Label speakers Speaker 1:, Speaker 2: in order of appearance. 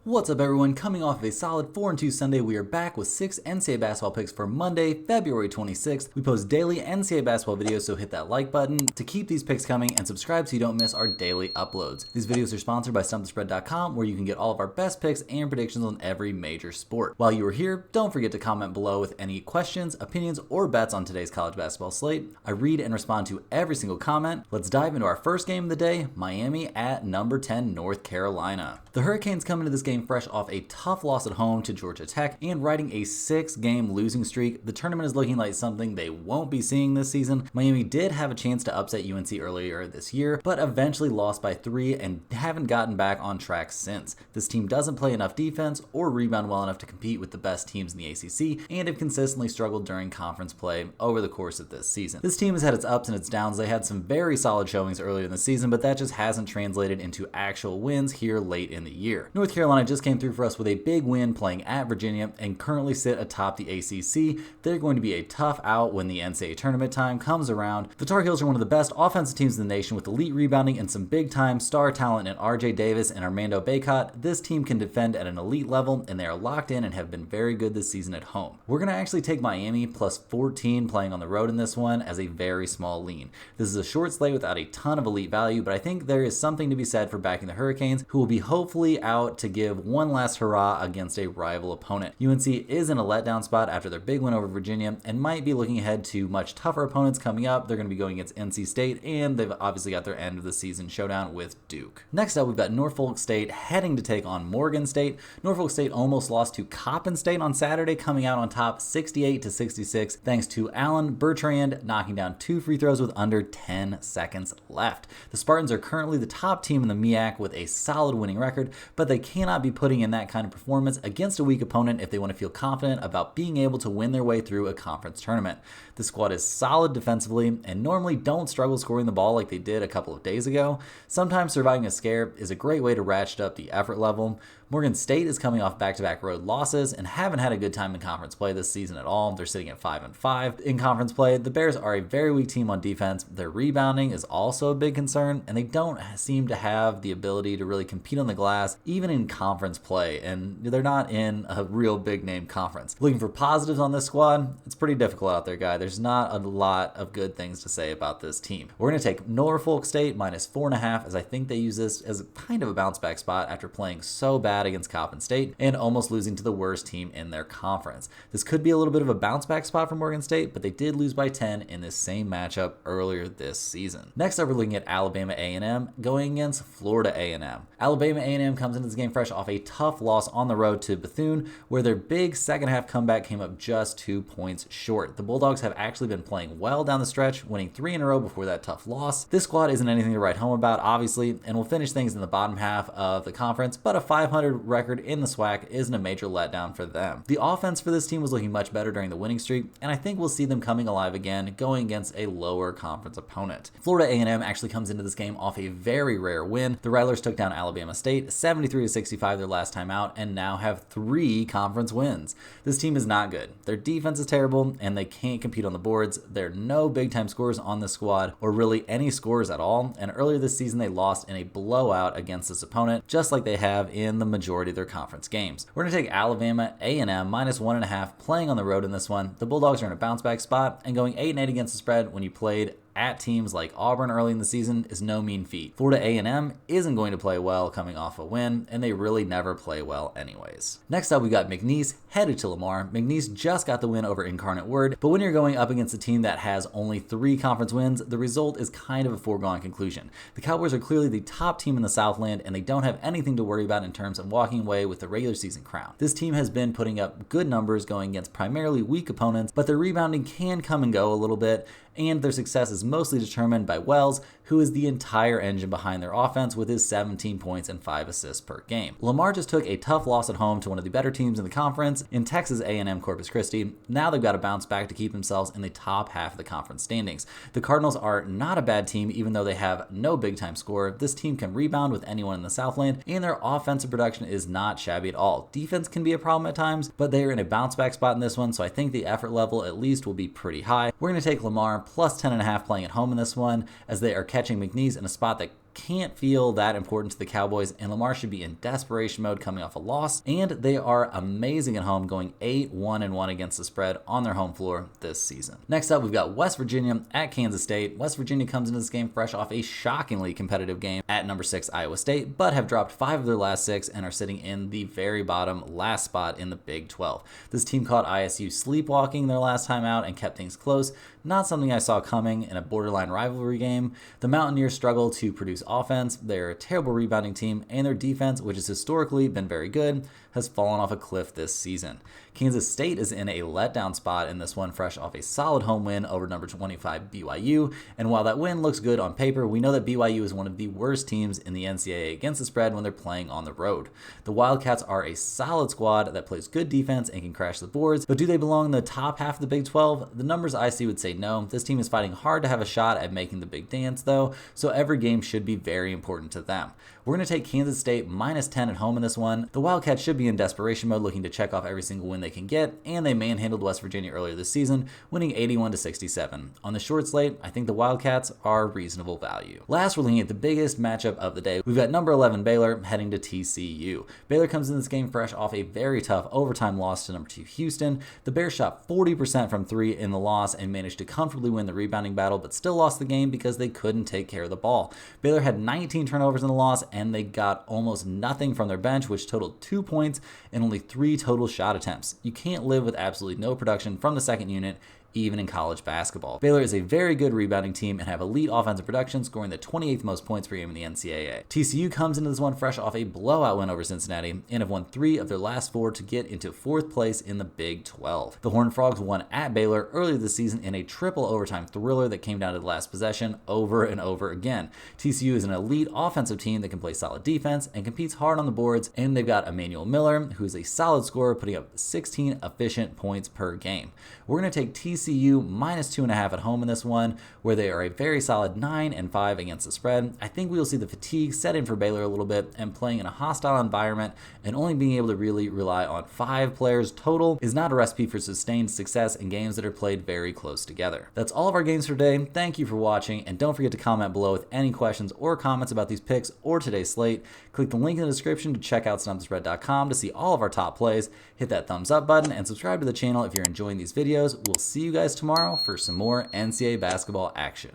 Speaker 1: What's up, everyone? Coming off of a solid 4-2 Sunday, we are back with 6 NCAA basketball picks for Monday, February 26th. We post daily NCAA basketball videos, so hit that like button to keep these picks coming and subscribe so you don't miss our daily uploads. These videos are sponsored by StumpTheSpread.com, where you can get all of our best picks and predictions on every major sport. While you are here, don't forget to comment below with any questions, opinions, or bets on today's college basketball slate. I read and respond to every single comment. Let's dive into our first game of the day, Miami at number 10 North Carolina. The Hurricanes come into this game fresh off a tough loss at home to Georgia Tech and riding a 6-game losing streak. The tournament is looking like something they won't be seeing this season. Miami did have a chance to upset UNC earlier this year, but eventually lost by 3 and haven't gotten back on track since. This team doesn't play enough defense or rebound well enough to compete with the best teams in the ACC and have consistently struggled during conference play over the course of this season. This team has had its ups and its downs. They had some very solid showings earlier in the season, but that just hasn't translated into actual wins here late in the year. North Carolina just came through for us with a big win playing at Virginia and currently sit atop the ACC. They're going to be a tough out when the NCAA tournament time comes around. The Tar Heels are one of the best offensive teams in the nation with elite rebounding and some big-time star talent in RJ Davis and Armando Bacot. This team can defend at an elite level, and they are locked in and have been very good this season at home. We're going to actually take Miami plus 14 playing on the road in this one as a very small lean. This is a short slate without a ton of elite value, but I think there is something to be said for backing the Hurricanes, who will be hopefully out to give one last hurrah against a rival opponent. UNC is in a letdown spot after their big win over Virginia and might be looking ahead to much tougher opponents coming up. They're going to be going against NC State, and they've obviously got their end of the season showdown with Duke. Next up, we've got Norfolk State heading to take on Morgan State. Norfolk State almost lost to Coppin State on Saturday, coming out on top 68-66 thanks to Alan Bertrand knocking down 2 free throws with under 10 seconds left. The Spartans are currently the top team in the MEAC with a solid winning record, but they cannot be putting in that kind of performance against a weak opponent if they want to feel confident about being able to win their way through a conference tournament. The squad is solid defensively and normally don't struggle scoring the ball like they did a couple of days ago. Sometimes surviving a scare is a great way to ratchet up the effort level. Morgan State is coming off back-to-back road losses and haven't had a good time in conference play this season at all. They're sitting at 5-5 in conference play. The Bears are a very weak team on defense. Their rebounding is also a big concern, and they don't seem to have the ability to really compete on the glass, even in conference play, and they're not in a real big-name conference. Looking for positives on this squad, it's pretty difficult out there, guy. There's not a lot of good things to say about this team. We're going to take Norfolk State minus 4.5, as I think they use this as kind of a bounce-back spot after playing so bad against Coppin State and almost losing to the worst team in their conference. This could be a little bit of a bounce back spot for Morgan State, but they did lose by 10 in this same matchup earlier this season. Next up, we're looking at Alabama A&M going against Florida A&M. Alabama A&M comes into this game fresh off a tough loss on the road to Bethune, where their big second half comeback came up just 2 points short. The Bulldogs have actually been playing well down the stretch, winning 3 in a row before that tough loss. This squad isn't anything to write home about, obviously, and will finish things in the bottom half of the conference, but a 500 record in the SWAC isn't a major letdown for them. The offense for this team was looking much better during the winning streak, and I think we'll see them coming alive again going against a lower conference opponent. Florida A&M actually comes into this game off a very rare win. The Rattlers took down Alabama State 73-65 their last time out and now have 3 conference wins. This team is not good. Their defense is terrible and they can't compete on the boards. There are no big time scorers on this squad or really any scorers at all, and earlier this season they lost in a blowout against this opponent, just like they have in the majority of their conference games. We're going to take Alabama A&M minus 1.5 playing on the road in this one. The Bulldogs are in a bounce back spot, and going 8-8 against the spread when you played at teams like Auburn early in the season is no mean feat. Florida A&M isn't going to play well coming off a win, and they really never play well anyways. Next up, we got McNeese headed to Lamar. McNeese just got the win over Incarnate Word, but when you're going up against a team that has only 3 conference wins, the result is kind of a foregone conclusion. The Cowboys are clearly the top team in the Southland, and they don't have anything to worry about in terms of walking away with the regular season crown. This team has been putting up good numbers going against primarily weak opponents, but their rebounding can come and go a little bit, and their success is mostly determined by Wells, who is the entire engine behind their offense with his 17 points and 5 assists per game. Lamar just took a tough loss at home to one of the better teams in the conference in Texas A&M Corpus Christi. Now they've got to bounce back to keep themselves in the top half of the conference standings. The Cardinals are not a bad team even though they have no big-time scorer. This team can rebound with anyone in the Southland, and their offensive production is not shabby at all. Defense can be a problem at times, but they are in a bounce-back spot in this one, so I think the effort level at least will be pretty high. We're going to take Lamar plus 10.5 playing at home in this one, as they are catching McNeese in a spot that can't feel that important to the Cowboys, and Lamar should be in desperation mode coming off a loss, and they are amazing at home, going 8-1-1 against the spread on their home floor this season. Next up, we've got West Virginia at Kansas State. West Virginia comes into this game fresh off a shockingly competitive game at number 6 Iowa State, but have dropped 5 of their last 6 and are sitting in the very bottom last spot in the Big 12. This team caught ISU sleepwalking their last time out and kept things close. Not something I saw coming in a borderline rivalry game. The Mountaineers struggle to produce offense. They're a terrible rebounding team, and their defense, which has historically been very good, has fallen off a cliff this season. Kansas State is in a letdown spot in this one, fresh off a solid home win over number 25 BYU, and while that win looks good on paper, we know that BYU is one of the worst teams in the NCAA against the spread when they're playing on the road. The Wildcats are a solid squad that plays good defense and can crash the boards, but do they belong in the top half of the Big 12? The numbers I see would say no. This team is fighting hard to have a shot at making the big dance though, so every game should be very important to them. We're going to take Kansas State -10 at home in this one. The Wildcats should be in desperation mode, looking to check off every single win they can get, and they manhandled West Virginia earlier this season, winning 81-67. On the short slate, I think the Wildcats are reasonable value. Last, we're looking at the biggest matchup of the day. We've got number 11 Baylor heading to TCU. Baylor comes in this game fresh off a very tough overtime loss to number 2 Houston. The Bears shot 40% from 3 in the loss and managed to comfortably win the rebounding battle, but still lost the game because they couldn't take care of the ball. Baylor had 19 turnovers in the loss, and they got almost nothing from their bench, which totaled 2 points and only 3 total shot attempts. You can't live with absolutely no production from the second unit, even in college basketball. Baylor is a very good rebounding team and have elite offensive production, scoring the 28th most points per game in the NCAA. TCU comes into this one fresh off a blowout win over Cincinnati and have won 3 of their last 4 to get into 4th place in the Big 12. The Horned Frogs won at Baylor earlier this season in a triple overtime thriller that came down to the last possession over and over again. TCU is an elite offensive team that can play solid defense and competes hard on the boards, and they've got Emmanuel Miller, who is a solid scorer, putting up 16 efficient points per game. We're going to take TCU -2.5 at home in this one, where they are a very solid 9-5 against the spread. I think we will see the fatigue set in for Baylor a little bit, and playing in a hostile environment and only being able to really rely on 5 players total is not a recipe for sustained success in games that are played very close together. That's all of our games for today. Thank you for watching, and don't forget to comment below with any questions or comments about these picks or today's slate. Click the link in the description to check out SnubTheSpread.com to see all of our top plays. Hit that thumbs up button and subscribe to the channel if you're enjoying these videos. We'll see you guys tomorrow for some more NCAA basketball action.